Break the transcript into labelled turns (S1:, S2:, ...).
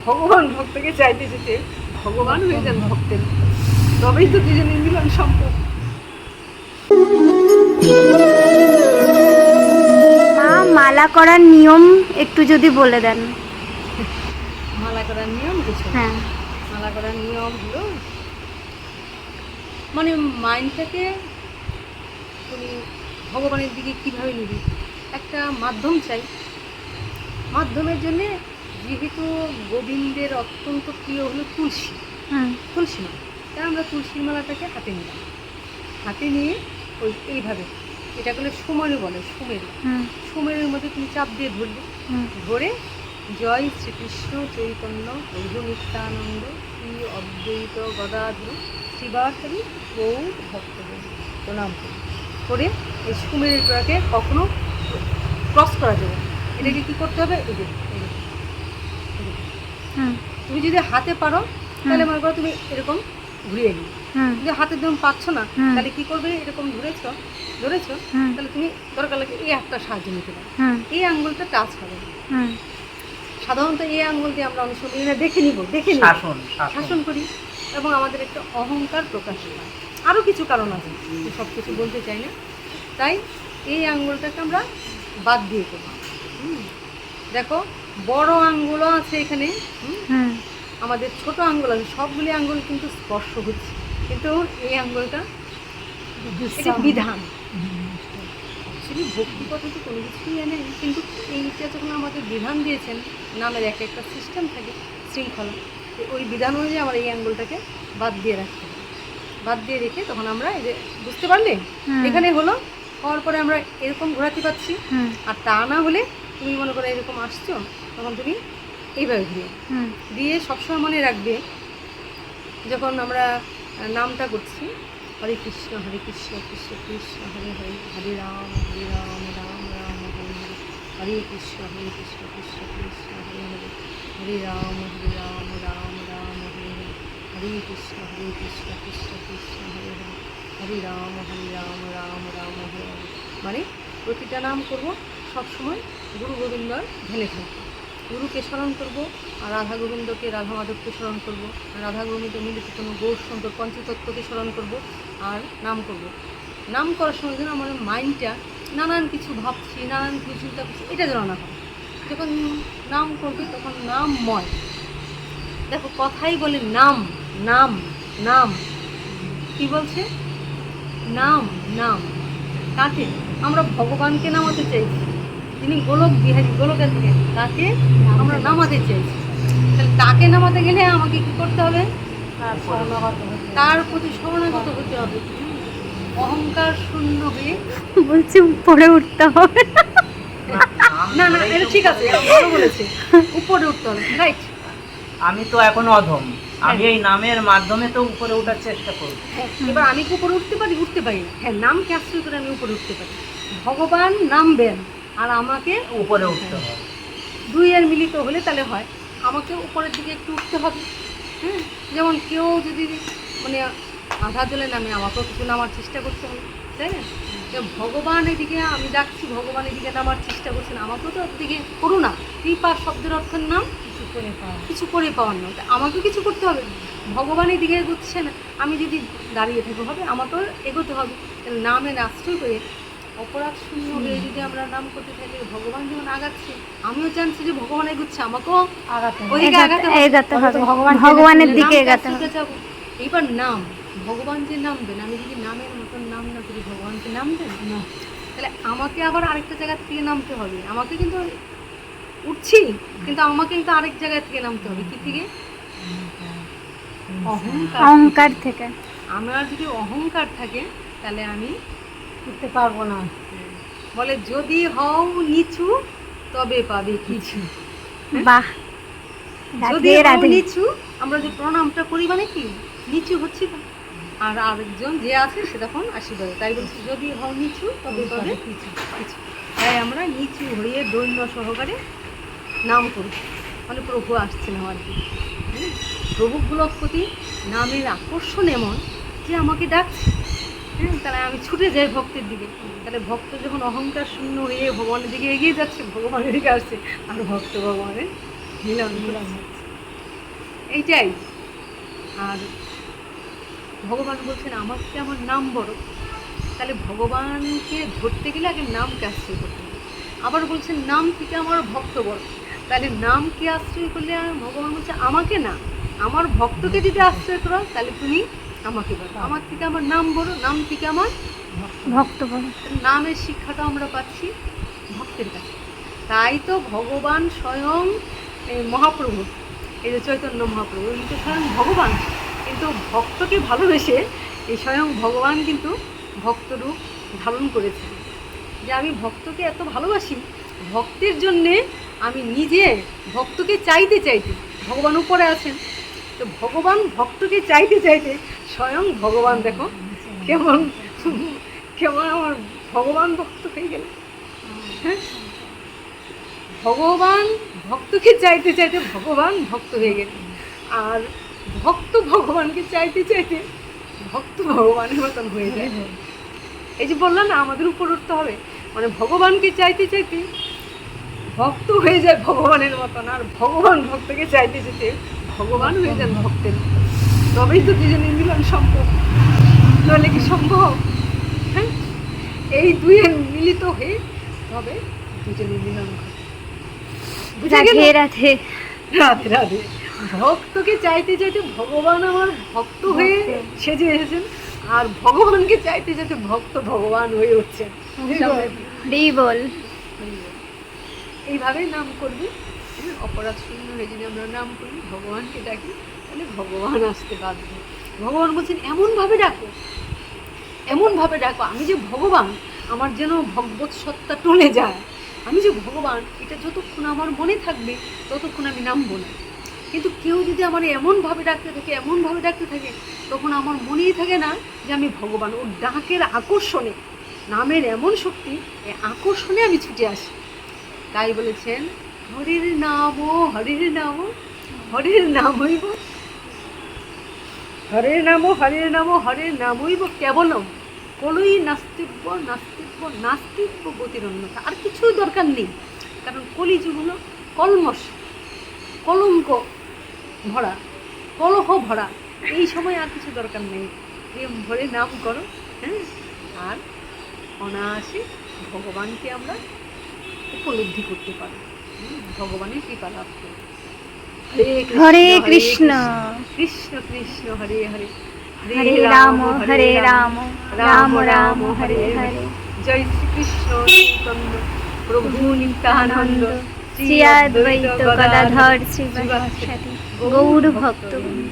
S1: ভগবান ভক্তকে চাইতে যেতে ভগবান হয়ে যান ভক্তের, তবেই তো দুজনে মিলন সম্ভব।
S2: মা, মালা করার নিয়ম একটু যদি বলে দেন।
S1: মালা করার নিয়ম কিছু?
S2: হ্যাঁ।
S1: মালা করার নিয়ম হলো মানে মাইন্ডটাকে তুমি ভগবানের দিকে কীভাবে নিবি, একটা মাধ্যম চাই। মাধ্যমের জন্যে যেহেতু গোবিন্দের অত্যন্ত প্রিয় হলো তুলসী, তুলসী মালা, তাই আমরা তুলসীর মালাটাকে হাতে নিলাম। হাতে নিয়ে ওই এইভাবে, এটা করলে সুমেরু বলে, সুমেরু, সুমেরুর মধ্যে তুমি চাপ দিয়ে ধরলে, ধরে জয় শ্রীকৃষ্ণ চৈতন্য প্রভু নিত্যানন্দ শ্রী অদ্বৈত গদাধর শ্রীবাসাদি গৌর ভক্তগণ প্রণাম করি করে এই সুমেরুটাকে কখনো ক্রস করা যাবে না। এটাকে কী করতে হবে, এই যে তুমি যদি হাতে পারো তাহলে মনে করো তুমি এরকম ঘুরিয়ে নিও, যদি হাতে যখন পাচ্ছ না তাহলে কি করবে, এরকম ধরেছ তাহলে তুমি দরকার লাগে এই একটা সাহায্য নিতে পারো, এই আঙ্গুলটা টাচ হবে না। সাধারণত এই আঙ্গুল দিয়ে আমরা অনেক সময় দেখে নিব শাসন করি এবং আমাদের একটা অহংকার প্রকাশ পায়। আরও কিছু কারণ আছে, সব কিছু বলতে চাই না, তাই এই আঙ্গুলটাকে আমরা বাদ দিয়ে করবো। দেখো বড় আঙ্গুলও আছে এখানে, আমাদের ছোট আঙ্গুল আছে, সবগুলি আঙ্গুল কিন্তু স্পর্শ হচ্ছে, কিন্তু এই আঙ্গুলটা এটা বিধান। অ্যাকচুয়ালি ভক্তি পদ্ধতি কোনো কিছুই নেই, কিন্তু এইটা যখন আমাদের বিধান দিয়েছেন, নামের একটা সিস্টেম থাকে, শৃঙ্খলা, ওই বিধান অনুযায়ী আমার এই আঙ্গুলটাকে বাদ দিয়ে রাখতে হবে। বাদ দিয়ে রেখে তখন আমরা এই যে, বুঝতে পারলে এখানে হলো, হওয়ার পরে আমরা এরকম ঘোরাতে পারছি। আর তা না হলে তুমি মনে করো এরকম আসছো, তখন তুমি এইভাবে দিয়ে সবসময় মনে রাখবে, যখন আমরা নামটা করছি হরে কৃষ্ণ কৃষ্ণ কৃষ্ণ হরে হরে, হরে রাম রাম রাম হরে হরে, হরে কৃষ্ণ কৃষ্ণ কৃষ্ণ হরে হরে, হরে রাম রাম রাম হরে হরে, হরে কৃষ্ণ কৃষ্ণ কৃষ্ণ হরে হরে, হরে রাম রাম রাম হরে হরে। মানে প্রতিটা নাম করব সবসময় গুরু গোবিন্দর ধ্যানে থাকবো, গুরুকে স্মরণ করবো, আর রাধা গোবিন্দকে, রাধা মাধবকে স্মরণ করবো, রাধা গোবিন্দ মিলিত কোনো গৌর সুন্দর পঞ্চতত্ত্বকে স্মরণ করবো, আর নাম করব। নাম করার সময় যেন আমার মাইন্ডটা নানান কিছু ভাবছি, নানান কিছু চিন্তা করছি, এটা যেন না হয়। যখন নাম করবে তখন নামময়, দেখো কথাই বলে নাম নাম নাম, কি বলছে, নাম নাম। কাকে আমরা ভগবানকে নামাতে চাইছি, তিনি গোলক বিহারী, গোলকের থেকে তাকে আমরা নামাতে চাইছি। তাহলে তাকে নামাতে গেলে আমাকে কি করতে হবে, তার প্রতি শরণাগত হতে হবে, অহংকার শূন্য হয়ে।
S2: বলছি উপরে উঠতে হবে
S1: না না, এটা ঠিক আছে, ভালো বলেছে, উপরে উঠতে হবে, রাইট।
S3: আমি তো এখন অধম, আমি এই নামের মাধ্যমে তো উপরে ওঠার চেষ্টা করব।
S1: এবার আমি কি উপরে উঠতে পারি না? হ্যাঁ, নামকে আশ্রয় করে আমি উপরে উঠতে পারি। ভগবান নামবেন আর আমাকে
S3: উপরে উঠতে হবে,
S1: দুই এর মিলিত হলে তাহলে হয়, আমাকে উপরের দিকে একটু উঠতে হবে। যেমন কেউ যদি মানে আধা জলে নামে, আমাকেও কিছু নামার চেষ্টা করতে হবে, তাই না? ভগবান এদিকে আমি ডাকছি, ভগবান এদিকে নামার চেষ্টা করছেন, আমাকেও তো দিকে করুণা, কৃপা শব্দের অর্থের নাম কিছু করে পাওয়ার নাম, আমাকেও কিছু করতে হবে। ভগবান এদিকে এগোচ্ছে না, আমি যদি দাঁড়িয়ে থাকবো হবে, আমাকেও এগোতে হবে। নামের আশ্রয় করে অপরাধ শূন্য হয়ে যদি আমরা নাম করতে থাকি, ভগবান যেমন আগাচ্ছে, আমিও জানছি যে ভগবান এগোচ্ছে, আমাকেও
S2: এগাতে হবে, ভগবানের দিকে এগাতে হবে।
S1: এইবার নাম, ভগবান যে নামবেন, আমি যদি নামের মতন নাম না করি, ভগবানকে নামবেন না, তাহলে আমাকে আবার আরেকটা জায়গা থেকে নামতে হবে। আমাকে কিন্তু উঠছি, কিন্তু আমাকে কিন্তু আরেক জায়গা থেকে নামতে হবে। কি থেকে?
S2: অহংকার থেকে।
S1: আমার যদি অহংকার থাকে তাহলে আমি উঠতে পারবো না। বলে যদি হও নিচু তবে পাবে কিছু।
S2: বাহ,
S1: যদি হও নিচু, আমরা যে প্রণামটা করি মানে কি, নিচু হচ্ছি, আর আরেকজন যে আছে সে তখন আশীর্বাদ, তাই বলছি যদি হও নিচু তবে পাবে কিছু। তাই আমরা নিচু হয়ে দৈন্য সহকারে নাম করি, মানে প্রভু আসছেন আমার দিকে। প্রভুগুলোর প্রতি নামের আকর্ষণ এমন যে আমাকে ডাকছে, তাহলে আমি ছুটে যাই ভক্তের দিকে। তাহলে ভক্ত যখন অহংকার শূন্য হয়ে ভগবানের দিকে এগিয়ে যাচ্ছে, ভগবানের দিকে আসছে, আর ভক্ত ভগবানের মিলন হচ্ছে। এইটাই। আর ভগবান বলছেন আমাকে আমার নাম বড়, তাহলে ভগবানকে ধরতে গেলে আগে নামকে আশ্রয় করতে হবে। আবার বলছেন নাম থেকে আমার ভক্ত বড়, তাহলে নামকে আশ্রয় করলে ভগবান বলছে আমাকে না, আমার ভক্তকে যদি আশ্রয় করো তাহলে তুমি আমাকে বলো। আমার থেকে আমার নাম বড়, নাম থেকে আমার
S2: ভক্ত বড়।
S1: নামের শিক্ষাটা আমরা পাচ্ছি ভক্তের কাছে। তাই তো ভগবান স্বয়ং মহাপ্রভু, এই যে চৈতন্য মহাপ্রভু, উনি তো স্বয়ং ভগবান, কিন্তু ভক্তকে ভালোবেসে এই স্বয়ং ভগবান কিন্তু ভক্তরূপ ধারণ করেছেন। যে আমি ভক্তকে এত ভালোবাসি, ভক্তের জন্যে আমি নিজে ভক্তকে চাইতে চাইতে, ভগবান উপরে আছেন, তো ভগবান ভক্তকে চাইতে চাইতে স্বয়ং ভগবান দেখো কেমন কেমন আমার ভগবান ভক্ত হয়ে গেল। হ্যাঁ, ভগবান ভক্তকে চাইতে চাইতে ভগবান ভক্ত হয়ে গেল, আর ভক্ত ভগবানকে চাইতে চাইতে ভক্ত ভগবানের মতন হয়ে যায়। এই যে বললাম না আমাদের উপর উঠতে হবে, মানে ভগবানকে চাইতে চাইতে ভক্ত হয়ে যায় ভগবানের মতন, আর ভগবান ভক্তকে চাইতে চাইতে ভগবান হয়ে যান ভক্তের মতন। তবেই তো দুজনের মিলন সম্ভব, নইলে কি সম্ভব? হ্যাঁ, এই দুয়ের মিলিত হয়ে তবে দুজনের মিলন ঘটে। বুঝা গেল?
S2: রাধে রাধে।
S1: রাধে রাধে। ভক্তকে চাইতে চাইতে ভগবান আমার ভক্ত হয়ে সেজে এসেছেন, আর ভগবানকে চাইতে চাইতে ভক্ত ভগবান হয়ে উঠছেন।
S2: হরি বল।
S1: এইভাবেই নাম করবি, অপরাধ শূন্য হয়ে যদি আমরা নাম করি, ভগবানকে ডাকি, তাহলে ভগবান আসতে বাধ্য। ভগবান বলছেন এমনভাবে ডাকো, এমনভাবে ডাকো আমি যে ভগবান, আমার যেন ভগবৎ সত্তা টলে যায়, আমি যে ভগবান এটা যতক্ষণ আমার মনে থাকবে ততক্ষণ আমি নামবো না। কিন্তু কেউ যদি আমার এমনভাবে ডাকতে থাকে, এমনভাবে ডাকতে থাকে, তখন আমার মনেই থাকে না যে আমি ভগবান। ওর ডাকের আকর্ষণে, নামের এমন শক্তি, এই আকর্ষণে আমি ছুটে আসি। তাই বলেছেন হরির নাম, হরির নাম, হরির নামইব, হরের নাম, হরের নাম, হরের নামইব কেবলম কলই নাস্তিব্য, নাস্তিব্য, নাস্তিব্য গতির অন্যথা। আর কিছুই দরকার নেই, কারণ কলিযুগ হলো কলমশ, কলঙ্ক ভরা, কলহ ভরা। এই সময় আর কিছু দরকার নেই, প্রেম ভরে নাম করো। হ্যাঁ, আর অনায়াসে ভগবানকে আমরা উপলব্ধি করতে পারি, ভগবানের কৃপা লাভ করি।
S2: হরে কৃষ্ণ,
S1: কৃষ্ণ কৃষ্ণ হরে হরে,
S2: হরে রাম হরে রাম, রাম রাম হরে হরে।
S1: জয় শ্রীকৃষ্ণ চৈতন্য প্রভু নিত্যানন্দ,
S2: শ্রী অদ্বৈত গদাধর শ্রীবাসাদি গৌর ভক্তবৃন্দ।